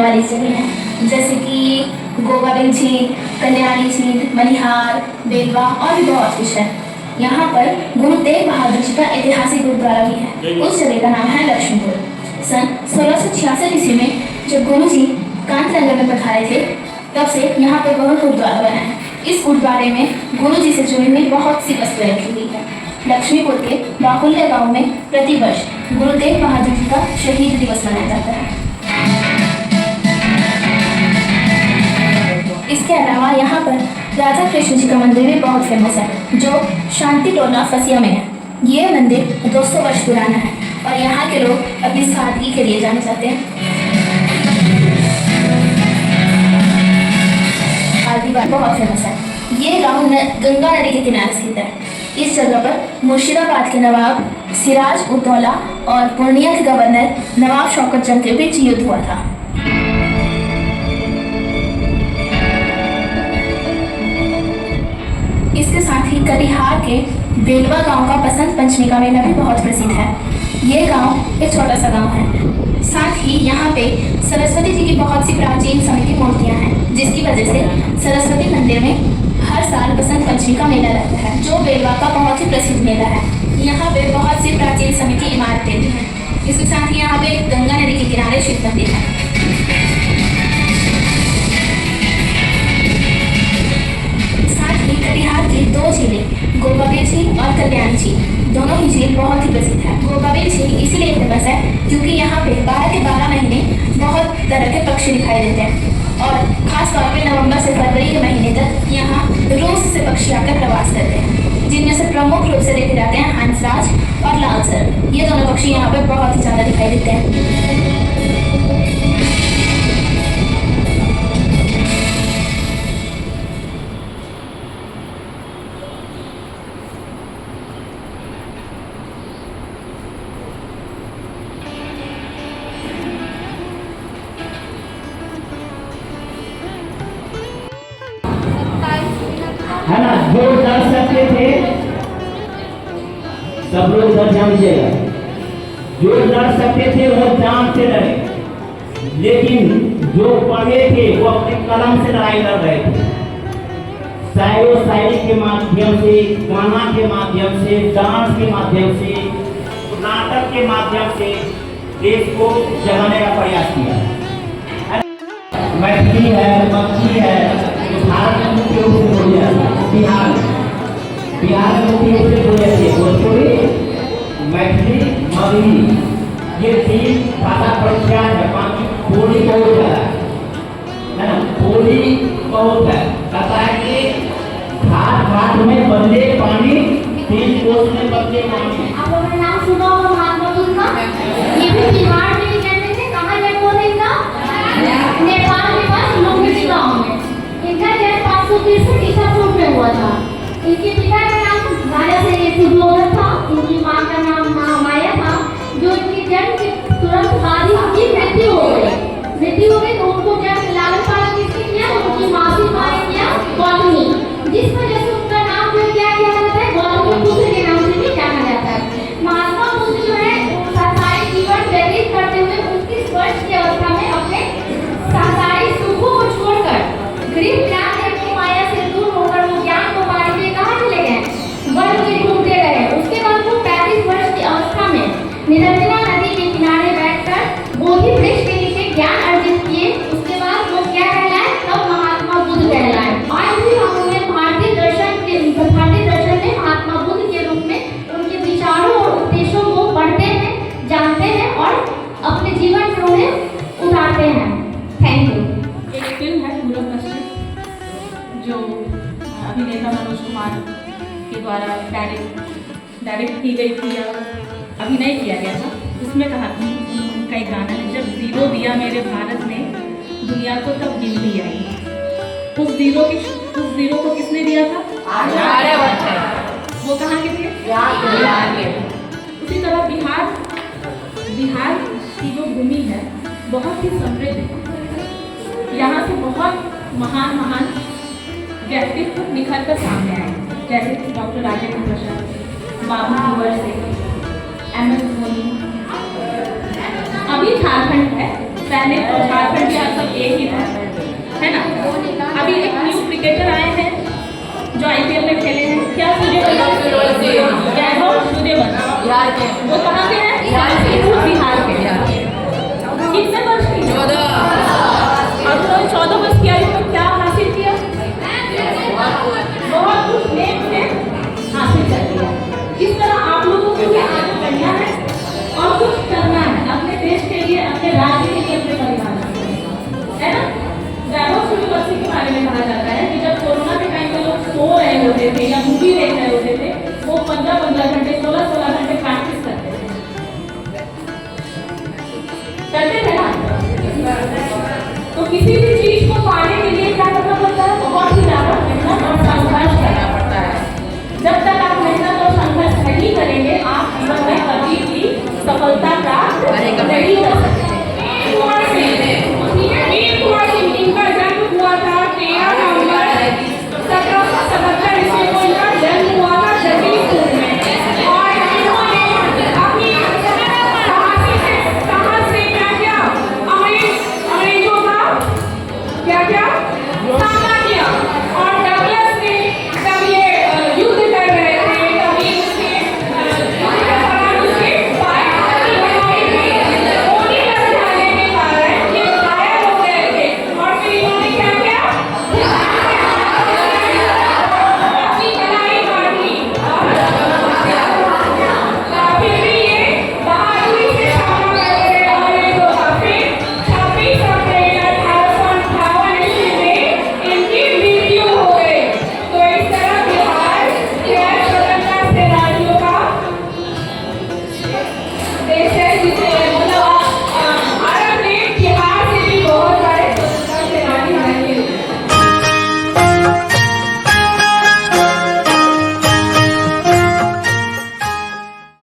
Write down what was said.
वाली जगह हैं, जैसे कि गोगाबिल झील, कल्याणी झील, मनिहार, बेलवा और भी बहुत कुछ है। यहाँ पर गुरु तेग बहादुर जी का ऐतिहासिक गुरुद्वारा भी है। उस जगह का नाम है लक्ष्मीपुर। सन 1666 ईस्वी में जब गुरु जी कांतनगर में पधारे थे, तब से यहाँ पर बहुत गुरुद्वारा बना है। इस गुरुद्वारे में गुरु जी से जुड़ी हुई बहुत सी वस्तुएं रखी हुई है। लक्ष्मीपुर के बाकुल्य गांव में प्रतिवर्ष गुरु तेग बहादुर जी का शहीद दिवस मनाया जाता है। इसके अलावा यहाँ पर राधा कृष्ण जी का मंदिर भी बहुत फेमस है, जो शांति टोला फसिया में है। ये मंदिर 200 वर्ष पुराना है और यहाँ के लोग अपनी सादगी के लिए जाने जाते हैं। आदिवासी बहुत फेमस है। ये गांव गंगा नदी के किनारे स्थित है। इस जगह पर मुर्शिदाबाद के नवाब सिराज उद दौला और पूर्णिया के गवर्नर नवाब शौकत जंग के बीच युद्ध हुआ था। इसके साथ ही कटिहार के बेलवा गांव का बसंत पंचमी का मेला भी बहुत प्रसिद्ध है। ये गांव एक छोटा सा गांव है। साथ ही यहाँ पे सरस्वती जी की बहुत सी प्राचीन समय की मूर्तियाँ हैं, जिसकी वजह से सरस्वती मंदिर में हर साल बसंत पंचमी का मेला लगता है, जो बेलवा का बहुत ही प्रसिद्ध मेला है। यहाँ पे बहुत सी प्राचीन समय की इमारतें भी हैं। इसके साथ ही यहाँ पे गंगा नदी के किनारे शिव मंदिर है। कटिहार की 2 झीलें गोगाबिल झील और कल्याणी झील, दोनों ही झील बहुत ही प्रसिद्ध है। गोगाबिल झील इसलिए फेमस है क्योंकि यहाँ पे 12 के 12 महीने बहुत तरह के पक्षी दिखाई देते हैं और खास तौर पे नवंबर से फरवरी के महीने तक यहाँ रूस से पक्षी आकर प्रवास करते हैं, जिनमें से प्रमुख रूप से देखे जाते हैं हंसराज और लालसर। ये दोनों पक्षी यहाँ पे बहुत ही ज़्यादा दिखाई देते हैं। है ना, जो डर सकते थे सब लोग इधर ध्यान दीजिएगा। जो डर सकते थे वो जान से डरे, लेकिन जो पढ़े थे वो अपने कलम से लड़ाई लड़ रहे थे। शायरी शायरी के माध्यम से, गाना के माध्यम से, डांस के माध्यम से, नाटक के माध्यम से देश को जगाने का प्रयास किया। मैथिली है, मगही है, भारत में मुख्य रूप से बोली जाती है। बिहार में मुख्य रूप से बोली जाती है भोजपुरी, मैथिली, मगही। ये 3 भाषा प्रख्यात है। बाकी बोली बहुत ज़्यादा है ना, बोली बहुत है। कहता है कि घाट घाट में बदले पानी, 3 कोस में बदले पानी। आप लोगों ने नाम सुना होगा महात्मा बुद्ध का? ये भी बिहार में ही कहते थे। कहाँ जन्म हुआ इनका? नेपाल के पास लुम्बिनी गांव में। इनका जन्म 563 ईसा पूर्व में हुआ था। इनके पिता का नाम राजा से सुद्धोधन था। इनकी मां का नाम महामाया था। जो इनके जन्म के तुरंत बाद ही उनकी मृत्यु हो गई। तो उनको जब लालन पालन किसने किया? उनकी मासी माँ ने किया, गौतमी, जिस वजह से उनका नाम जो क्या किया जाता है, गौतमी पुत्र के नाम से भी जाना जाता है। महात्मा बुद्ध जो है सांसारिक जीवन व्यतीत करते हुए 29 वर्ष की अवस्था में अपने सांसारिक सुखों को छोड़कर गरीब ज्ञान की माया से दूर होकर वो ज्ञान को पाने के लिए कहाँ चले गए? वन में घूमते रहे। उसके बाद वो 35 वर्ष की अवस्था में निरंजना नदी के किनारे बैठकर बोधि वृक्ष के नीचे ज्ञान अर्जित किए। उसके बाद वो क्या कहलाए? तब महात्मा बुद्ध कहलाए। आज भी हम उन्हें भारतीय दर्शन में महात्मा बुद्ध के रूप में उनके विचारों और उपदेशों को पढ़ते हैं, जानते हैं और अपने जीवन में उन्हें उतारते हैं। Thank you. एक फिल्म है पूरब पश्चिम, जो अभिनेता मनोज कुमार के द्वारा डायरेक्ट की गई थी या अभिनय किया गया था। उसमें कहा उनका एक गाना है, जब जीरो दिया मेरे भारत ने दुनिया को तब हिंदी आई। उस जीरो को किसने दिया था? वो कहाँ के थे? बिहार के। उसी तरह बिहार की जो भूमि है बहुत ही समृद्ध है। यहाँ से बहुत महान व्यक्तित्व निखर कर सामने आए, जैसे डॉक्टर राजेंद्र प्रसाद, बाबू कुंवर सिंह, MS धोनी। अभी झारखंड है, पहले तो झारखंड बिहार सब एक ही था, है ना। अभी एक न्यू क्रिकेटर आए हैं जो IPL में खेले हैं, क्या सूर्यवंशी, वैभव सूर्यवंशी, वो कहाँ के हैं? बिहार के। कितने वर्ष की? 14। और उन्होंने 14 वर्ष की आयु में क्या हासिल किया? बहुत कुछ नेम से हासिल कर लिया। इस तरह आप लोगों को भी आगे बढ़ना है और कुछ करना है अपने देश के लिए, अपने राज्य के लिए, अपने परिवार के लिए, है ना। वैभव सूर्यवंशी के बारे में कहा जाता है कि जब कोरोना के टाइम में लोग सो रहे होते थे या